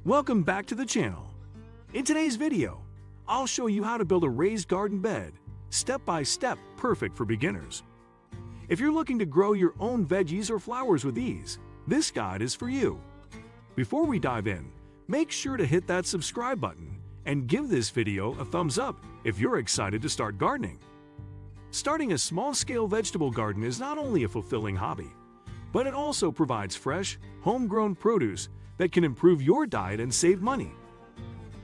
Welcome back to the channel. In today's video, I'll show you how to build a raised garden bed, step by step, perfect for beginners. If you're looking to grow your own veggies or flowers with ease, this guide is for you. Before we dive in, make sure to hit that subscribe button and give this video a thumbs up if you're excited to start gardening. Starting a small-scale vegetable garden is not only a fulfilling hobby, but it also provides fresh, homegrown produce that can improve your diet and save money.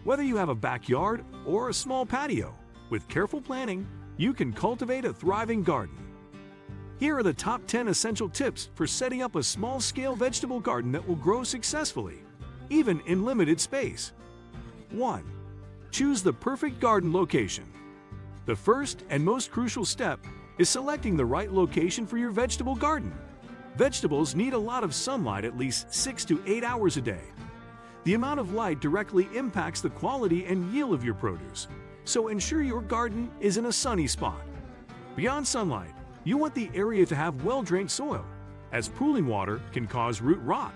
Whether you have a backyard or a small patio, with careful planning, you can cultivate a thriving garden. Here are the top 10 essential tips for setting up a small-scale vegetable garden that will grow successfully, even in limited space. 1. Choose the perfect garden location. The first and most crucial step is selecting the right location for your vegetable garden. Vegetables need a lot of sunlight, at least 6 to 8 hours a day. The amount of light directly impacts the quality and yield of your produce, so ensure your garden is in a sunny spot. Beyond sunlight, you want the area to have well-drained soil, as pooling water can cause root rot.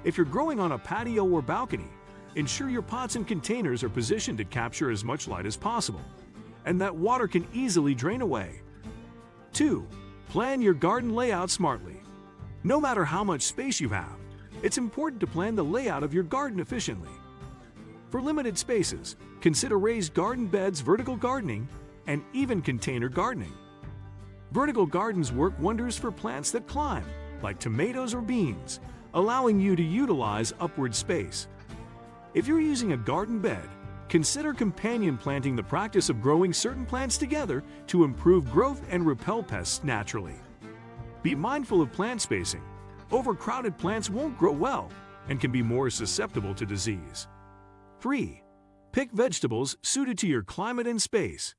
If you're growing on a patio or balcony, ensure your pots and containers are positioned to capture as much light as possible, and that water can easily drain away. 2. Plan your garden layout smartly. No matter how much space you have, it's important to plan the layout of your garden efficiently. For limited spaces, consider raised garden beds, vertical gardening, and even container gardening. Vertical gardens work wonders for plants that climb, like tomatoes or beans, allowing you to utilize upward space. If you're using a garden bed, consider companion planting, the practice of growing certain plants together to improve growth and repel pests naturally. Be mindful of plant spacing. Overcrowded plants won't grow well and can be more susceptible to disease. 3. Pick vegetables suited to your climate and space.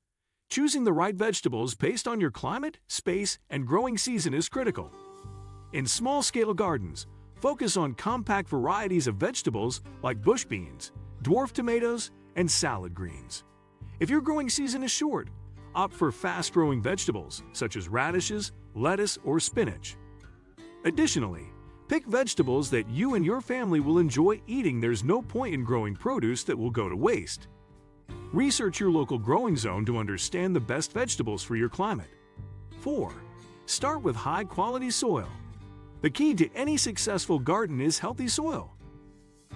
Choosing the right vegetables based on your climate, space, and growing season is critical. In small-scale gardens, focus on compact varieties of vegetables like bush beans, dwarf tomatoes, and salad greens. If your growing season is short, opt for fast-growing vegetables such as radishes, lettuce, or spinach. Additionally, pick vegetables that you and your family will enjoy eating. There's no point in growing produce that will go to waste. Research your local growing zone to understand the best vegetables for your climate. 4. Start with high-quality soil. The key to any successful garden is healthy soil.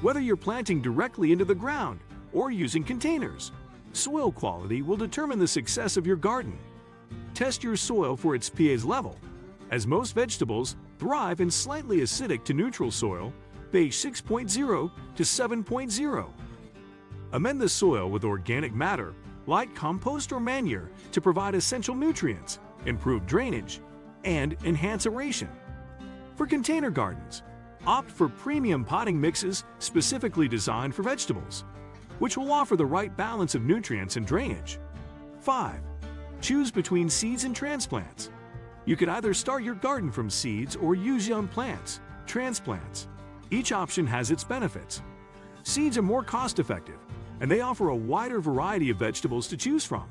Whether you're planting directly into the ground or using containers, soil quality will determine the success of your garden. Test your soil for its pH level, as most vegetables thrive in slightly acidic to neutral soil, pH 6.0 to 7.0. Amend the soil with organic matter, like compost or manure, to provide essential nutrients, improve drainage, and enhance aeration. For container gardens, opt for premium potting mixes specifically designed for vegetables, which will offer the right balance of nutrients and drainage. 5. Choose between seeds and transplants. You could either start your garden from seeds or use young plants, transplants. Each option has its benefits. Seeds are more cost-effective, and they offer a wider variety of vegetables to choose from.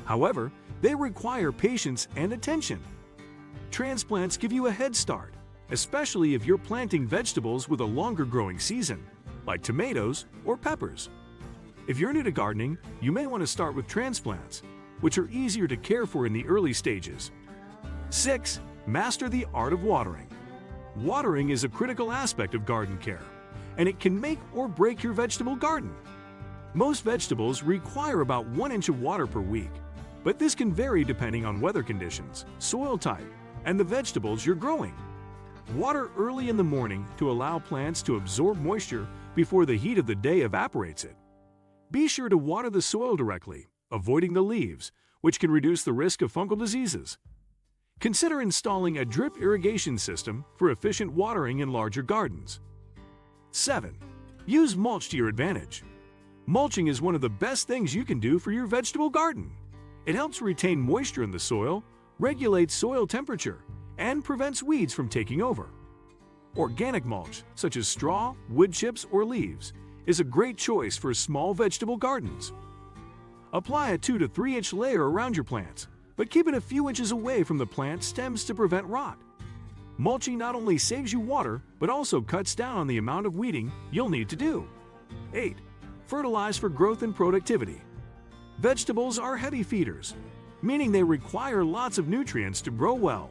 However, they require patience and attention. Transplants give you a head start, especially if you're planting vegetables with a longer growing season, like tomatoes or peppers. If you're new to gardening, you may want to start with transplants, which are easier to care for in the early stages. 6. Master the art of watering. Watering is a critical aspect of garden care, and it can make or break your vegetable garden. Most vegetables require about 1 inch of water per week, but this can vary depending on weather conditions, soil type, and the vegetables you're growing. Water early in the morning to allow plants to absorb moisture before the heat of the day evaporates it. Be sure to water the soil directly, avoiding the leaves, which can reduce the risk of fungal diseases. Consider installing a drip irrigation system for efficient watering in larger gardens. 7. Use mulch to your advantage. Mulching is one of the best things you can do for your vegetable garden. It helps retain moisture in the soil, regulates soil temperature, and prevents weeds from taking over. Organic mulch, such as straw, wood chips, or leaves, is a great choice for small vegetable gardens. Apply a 2 to 3 inch layer around your plants, but keep it a few inches away from the plant stems to prevent rot. Mulching not only saves you water, but also cuts down on the amount of weeding you'll need to do. 8. Fertilize for growth and productivity. Vegetables are heavy feeders, meaning they require lots of nutrients to grow well.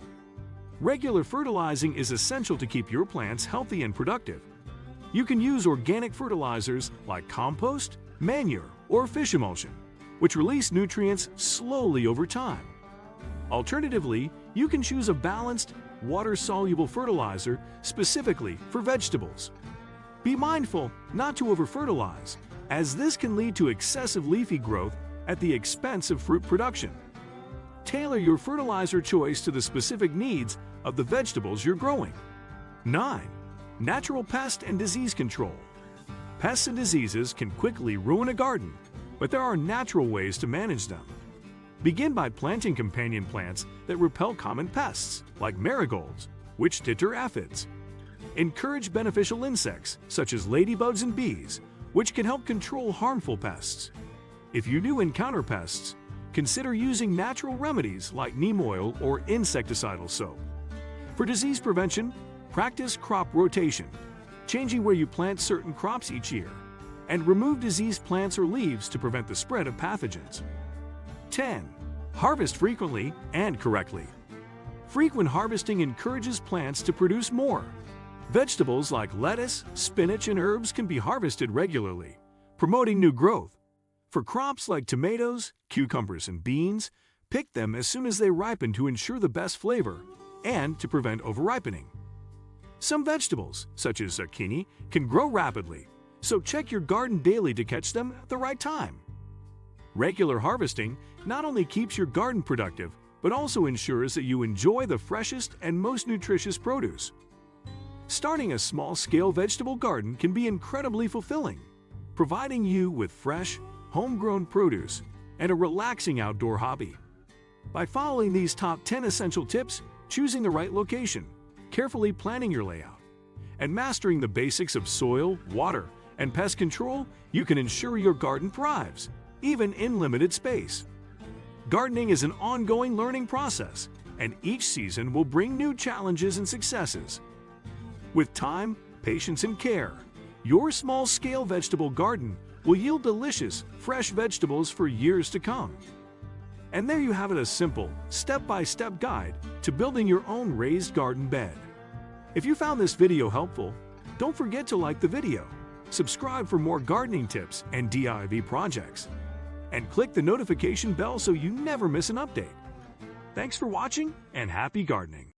Regular fertilizing is essential to keep your plants healthy and productive. You can use organic fertilizers like compost, manure, or fish emulsion, which release nutrients slowly over time. Alternatively, you can choose a balanced, water-soluble fertilizer specifically for vegetables. Be mindful not to over-fertilize, as this can lead to excessive leafy growth at the expense of fruit production. Tailor your fertilizer choice to the specific needs of the vegetables you're growing. 9. Natural pest and disease control. Pests and diseases can quickly ruin a garden, but there are natural ways to manage them. Begin by planting companion plants that repel common pests, like marigolds, which deter aphids. Encourage beneficial insects, such as ladybugs and bees, which can help control harmful pests. If you do encounter pests, consider using natural remedies like neem oil or insecticidal soap. For disease prevention, practice crop rotation, changing where you plant certain crops each year, and remove diseased plants or leaves to prevent the spread of pathogens. 10. Harvest frequently and correctly. Frequent harvesting encourages plants to produce more. Vegetables like lettuce, spinach, and herbs can be harvested regularly, promoting new growth. For crops like tomatoes, cucumbers, and beans, pick them as soon as they ripen to ensure the best flavor and to prevent overripening. Some vegetables, such as zucchini, can grow rapidly, so check your garden daily to catch them at the right time. Regular harvesting not only keeps your garden productive, but also ensures that you enjoy the freshest and most nutritious produce. Starting a small-scale vegetable garden can be incredibly fulfilling, providing you with fresh, homegrown produce and a relaxing outdoor hobby. By following these top 10 essential tips, choosing the right location, carefully planning your layout, and mastering the basics of soil, water, and pest control, you can ensure your garden thrives, even in limited space. Gardening is an ongoing learning process, and each season will bring new challenges and successes. With time, patience, and care, your small-scale vegetable garden will yield delicious, fresh vegetables for years to come. And there you have it, a simple, step-by-step guide to building your own raised garden bed. If you found this video helpful, don't forget to like the video, subscribe for more gardening tips and DIY projects, and click the notification bell so you never miss an update. Thanks for watching and happy gardening!